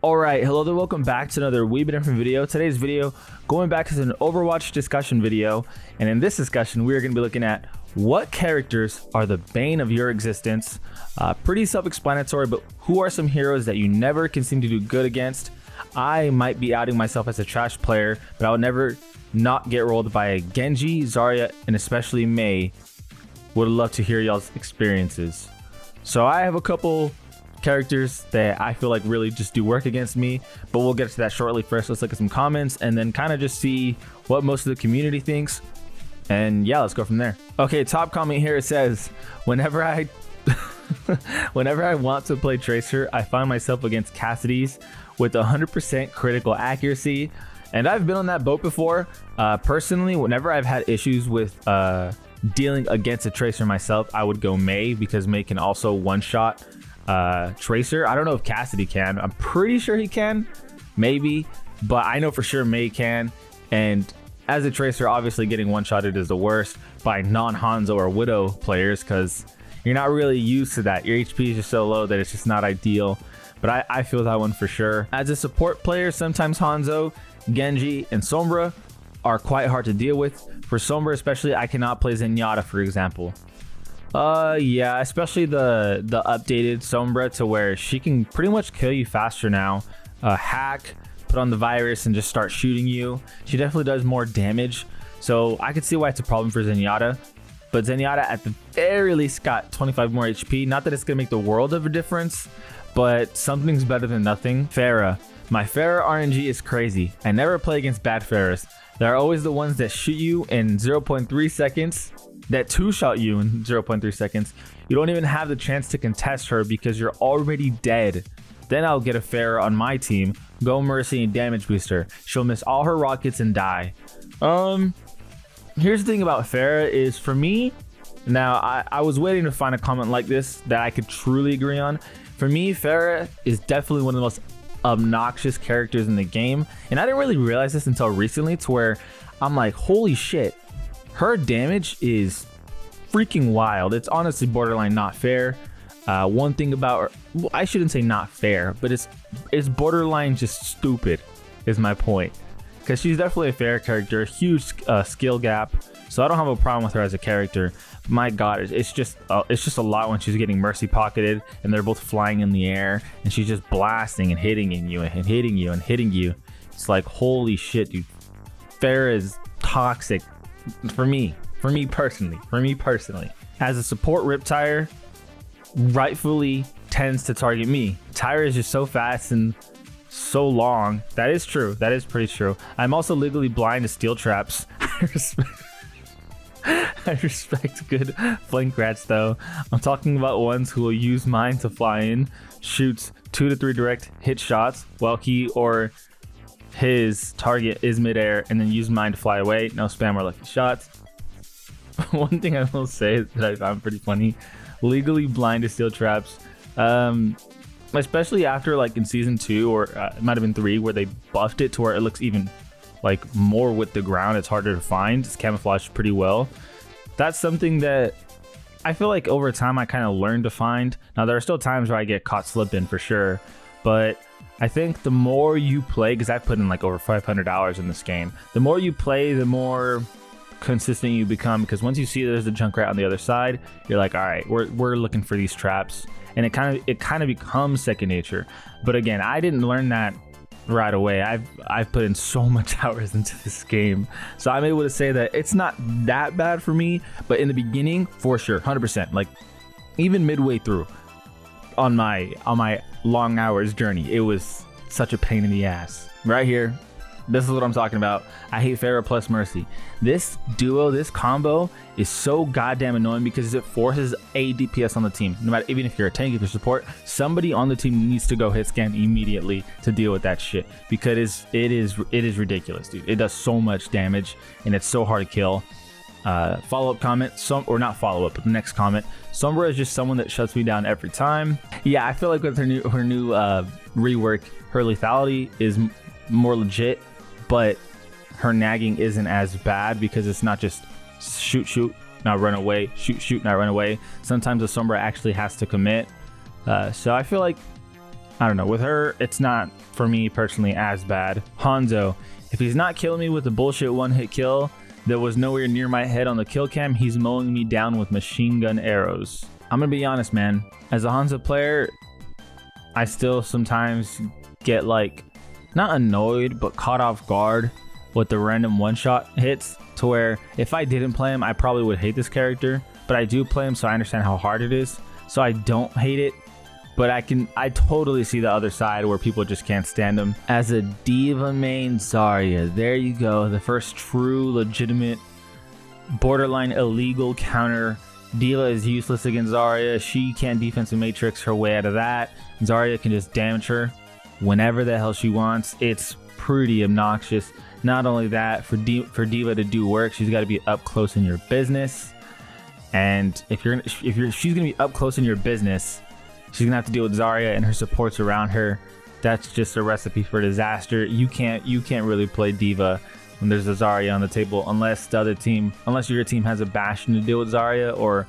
Alright, hello there, welcome back to another wee bit different video. Today's video, going back to an Overwatch discussion video, and in this discussion we are going to be looking at what characters are the bane of your existence. Pretty self-explanatory, but who are some heroes that you never can seem to do good against? I might be outing myself as a trash player, but I would never not get rolled by a Genji, Zarya, and especially Mei. Would love to hear y'all's experiences. So I have a couple characters that I feel like really just do work against me, but we'll get to that shortly. First, let's look at some comments and then kind of just see what most of the community thinks, and yeah, let's go from there. Okay, top comment here, it says, whenever I want to play Tracer, I find myself against Cassidy's with 100% critical accuracy, and I've been on that boat before. Personally, whenever I've had issues with dealing against a Tracer myself, I would go Mei, because Mei can also one-shot Tracer. I don't know if Cassidy can. I'm pretty sure he can, maybe, but I know for sure Mei can. And as a Tracer, obviously getting one-shotted is the worst by non-Hanzo or Widow players, because you're not really used to that. Your HP is just so low that it's just not ideal. But I feel that one for sure. As a support player, sometimes Hanzo, Genji, and Sombra are quite hard to deal with. For Sombra especially, I cannot play Zenyatta, for example. Yeah, especially the updated Sombra, to where she can pretty much kill you faster now. Hack, put on the virus, and just start shooting you. She definitely does more damage, so I could see why it's a problem for Zenyatta. But Zenyatta at the very least got 25 more HP. Not that it's gonna make the world of a difference, but something's better than nothing. Pharah. My Pharah RNG is crazy. I never play against bad Pharahs. They're always the ones that shoot you in 0.3 seconds. That two-shot you in 0.3 seconds. You don't even have the chance to contest her because you're already dead. Then I'll get a Pharah on my team, go Mercy and damage booster. She'll miss all her rockets and die. Here's the thing about Pharah is, for me, now I was waiting to find a comment like this that I could truly agree on. For me, Pharah is definitely one of the most obnoxious characters in the game, and I didn't really realize this until recently, to where I'm like, holy shit, her damage is freaking wild. It's honestly borderline not fair. One thing about her, well, I shouldn't say not fair, but it's borderline just stupid is my point, because she's definitely a fair character, huge skill gap, so I don't have a problem with her as a character. My god, it's just a lot when she's getting mercy pocketed and they're both flying in the air and she's just blasting and hitting you and hitting you and hitting you. It's like, holy shit, dude. Pharah is toxic for me personally. As a support, Riptire rightfully tends to target me. Tyra is just so fast and so long. That is true. That is pretty true. I'm also legally blind to steel traps. I respect good flank rats though. I'm talking about ones who will use mine to fly in, shoots 2 to 3 direct hit shots while he or his target is midair, and then use mine to fly away. No spam or lucky shots. One thing I will say that I found pretty funny, legally blind to steel traps. Especially after, like, in season 2, or it might have been 3, where they buffed it to where it looks even like more with the ground. It's harder to find. It's camouflaged pretty well. That's something that I feel like over time I kind of learned to find. Now there are still times where I get caught slipping for sure, but I think the more you play, because I've put in like over 500 hours in this game, the more you play, the more consistent you become, because once you see there's a Junkrat on the other side, you're like, all right, we're looking for these traps, and it kind of becomes second nature. But again, I didn't learn that right away. I've put in so much hours into this game, so I'm able to say that it's not that bad for me. But in the beginning, for sure, 100%, like even midway through on my long hours journey, it was such a pain in the ass. Right here, this is what I'm talking about. I hate Pharah plus Mercy. This duo, this combo is so goddamn annoying because it forces a DPS on the team. No matter, even if you're a tank, if you're support, somebody on the team needs to go hit scan immediately to deal with that shit, because it is ridiculous, dude. It does so much damage and it's so hard to kill. Follow-up comment, or not follow-up, but the next comment, Sombra is just someone that shuts me down every time. Yeah, I feel like with her new rework, her lethality is more legit, but her nagging isn't as bad, because it's not just shoot, now run away, shoot, now run away. Sometimes the Sombra actually has to commit. So I feel like I don't know. With her, it's not, for me personally, as bad. Hanzo. If he's not killing me with the bullshit one-hit kill that was nowhere near my head on the kill cam, he's mowing me down with machine gun arrows. I'm gonna be honest, man. As a Hanzo player, I still sometimes get like, not annoyed, but caught off guard with the random one-shot hits, to where if I didn't play him, I probably would hate this character. But I do play him, so I understand how hard it is. So I don't hate it. But I totally see the other side where people just can't stand him. As a D.Va main, Zarya, there you go. The first true, legitimate, borderline illegal counter. D.Va is useless against Zarya. She can't defensive matrix her way out of that. Zarya can just damage her whenever the hell she wants. It's pretty obnoxious. Not only that, for D.Va to do work, she's got to be up close in your business. And if she's gonna be up close in your business, she's gonna have to deal with Zarya and her supports around her. That's just a recipe for disaster. You can't really play D.Va when there's a Zarya on the table, unless your team has a Bastion to deal with Zarya or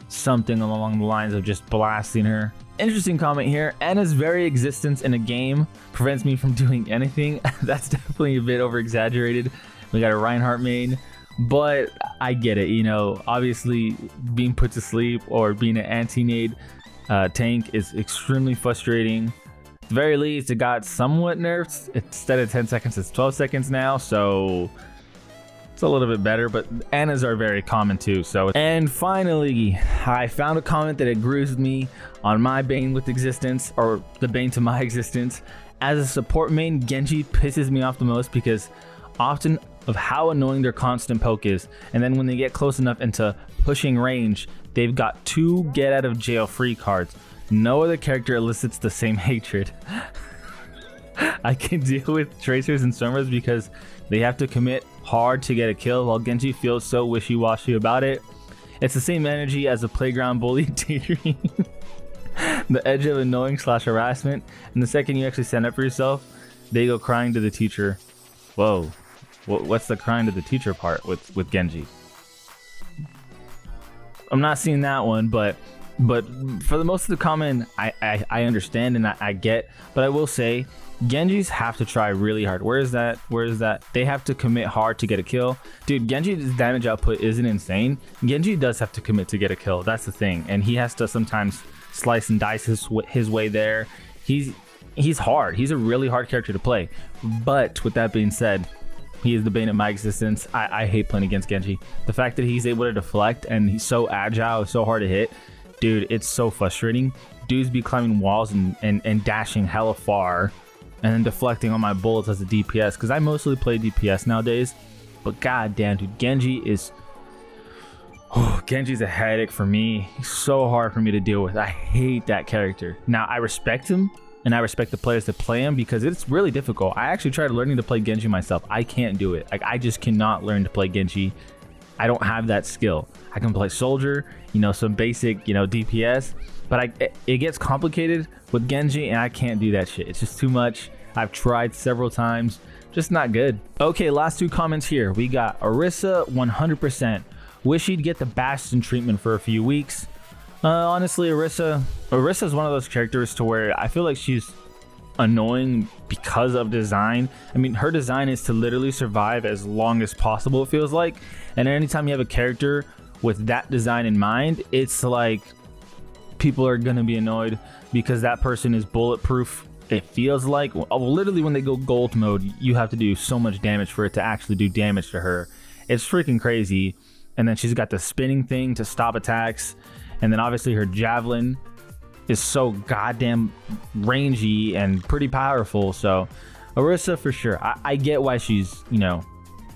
something along the lines of just blasting her. Interesting comment here. Ana's very existence in a game prevents me from doing anything. That's definitely a bit over exaggerated. We got a Reinhardt main, but I get it. You know, obviously being put to sleep or being an anti-nade tank is extremely frustrating. At the very least, it got somewhat nerfed. Instead of 10 seconds, it's 12 seconds now, so it's a little bit better, but Anas are very common too. And finally, I found a comment that agrees with me on my Bane with existence, or the Bane to my existence. As a support main, Genji pisses me off the most because often of how annoying their constant poke is, and then when they get close enough into pushing range, they've got 2 get out of jail free cards. No other character elicits the same hatred. I can deal with tracers and stormers because they have to commit hard to get a kill, while Genji feels so wishy-washy about it. It's the same energy as a playground bully teetering the edge of annoying / harassment, and the second you actually stand up for yourself, they go crying to the teacher. Whoa, what's the crying to the teacher part with Genji? I'm not seeing that one, but for the most of the comment, I understand and I get, but I will say Genjis have to try really hard. Where is that? They have to commit hard to get a kill. Dude, Genji's damage output isn't insane. Genji does have to commit to get a kill. That's the thing. And he has to sometimes slice and dice his way there. He's hard. He's a really hard character to play. But with that being said, he is the bane of my existence. I hate playing against Genji. The fact that he's able to deflect and he's so agile, so hard to hit, dude, it's so frustrating. Dudes be climbing walls and dashing hella far and then deflecting on my bullets as a DPS, because I mostly play DPS nowadays. But goddamn, dude, Genji's a headache for me. He's so hard for me to deal with. I hate that character. Now, I respect him, and I respect the players that play him because it's really difficult. I actually tried learning to play Genji myself. I can't do it. Like, I just cannot learn to play Genji. I don't have that skill. I can play soldier, you know, some basic, you know, DPS, but it gets complicated with Genji, and I can't do that shit. It's just too much. I've tried several times, just not good. Okay, last 2 comments here. We got Orisa 100%. Wish she'd get the Bastion treatment for a few weeks. Honestly, Orisa is one of those characters to where I feel like she's annoying because of design. I mean, her design is to literally survive as long as possible, it feels like. And anytime you have a character with that design in mind, it's like people are gonna be annoyed because that person is bulletproof. It feels like, literally when they go gold mode, you have to do so much damage for it to actually do damage to her. It's freaking crazy. And then she's got the spinning thing to stop attacks, and then obviously her javelin is so goddamn rangy and pretty powerful. So Orisa for sure. I get why she's, you know,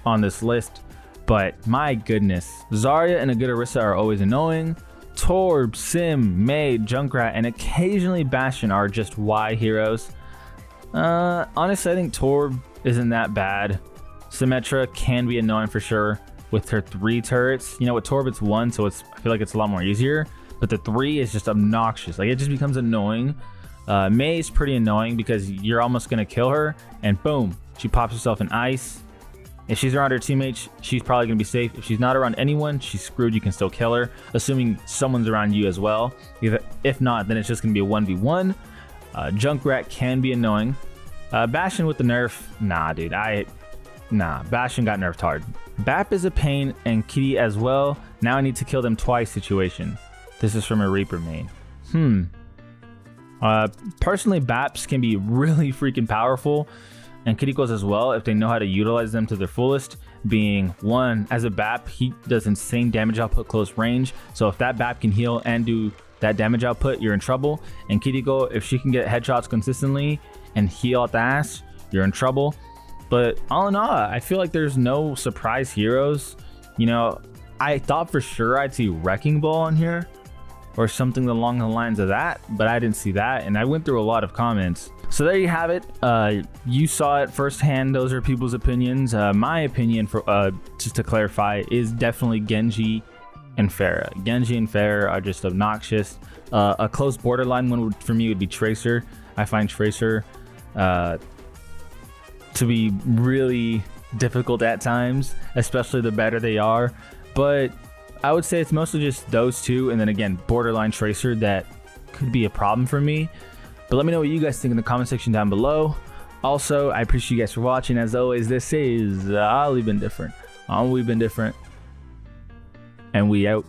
on this list, but my goodness, Zarya and a good Orisa are always annoying. Torb, Sim, Mei, Junkrat, and occasionally Bastion are just Y heroes. Honestly, I think Torb isn't that bad. Symmetra can be annoying for sure with her 3 turrets. You know, with Torb it's 1, so I feel like it's a lot more easier. But the 3 is just obnoxious. Like, it just becomes annoying. Mei is pretty annoying because you're almost gonna kill her, and boom, she pops herself in ice. If she's around her teammates, she's probably gonna be safe. If she's not around anyone, she's screwed. You can still kill her, assuming someone's around you as well. If not, then it's just gonna be a 1v1. Junkrat can be annoying. Bastion with the nerf, nah, dude. Bastion got nerfed hard. Bap is a pain, and Kitty as well. Now I need to kill them twice situation. This is from a Reaper main. Personally, Baps can be really freaking powerful, and Kirikos as well if they know how to utilize them to their fullest. Being one, as a Bap, he does insane damage output close range. So if that Bap can heal and do that damage output, you're in trouble. And Kiriko, if she can get headshots consistently and heal out the ass, you're in trouble. But all in all, I feel like there's no surprise heroes. You know, I thought for sure I'd see Wrecking Ball in here or something along the lines of that, but I didn't see that, and I went through a lot of comments. So there you have it. You saw it firsthand. Those are people's opinions. My opinion, for just to clarify, is definitely Genji and Pharah. Genji and Pharah are just obnoxious. A close borderline one for me would be Tracer. I find Tracer to be really difficult at times, especially the better they are. But I would say it's mostly just those two, and then again, borderline Tracer that could be a problem for me. But let me know what you guys think in the comment section down below. Also, I appreciate you guys for watching. As always, this is We've Been Different. We've Been Different. And we out.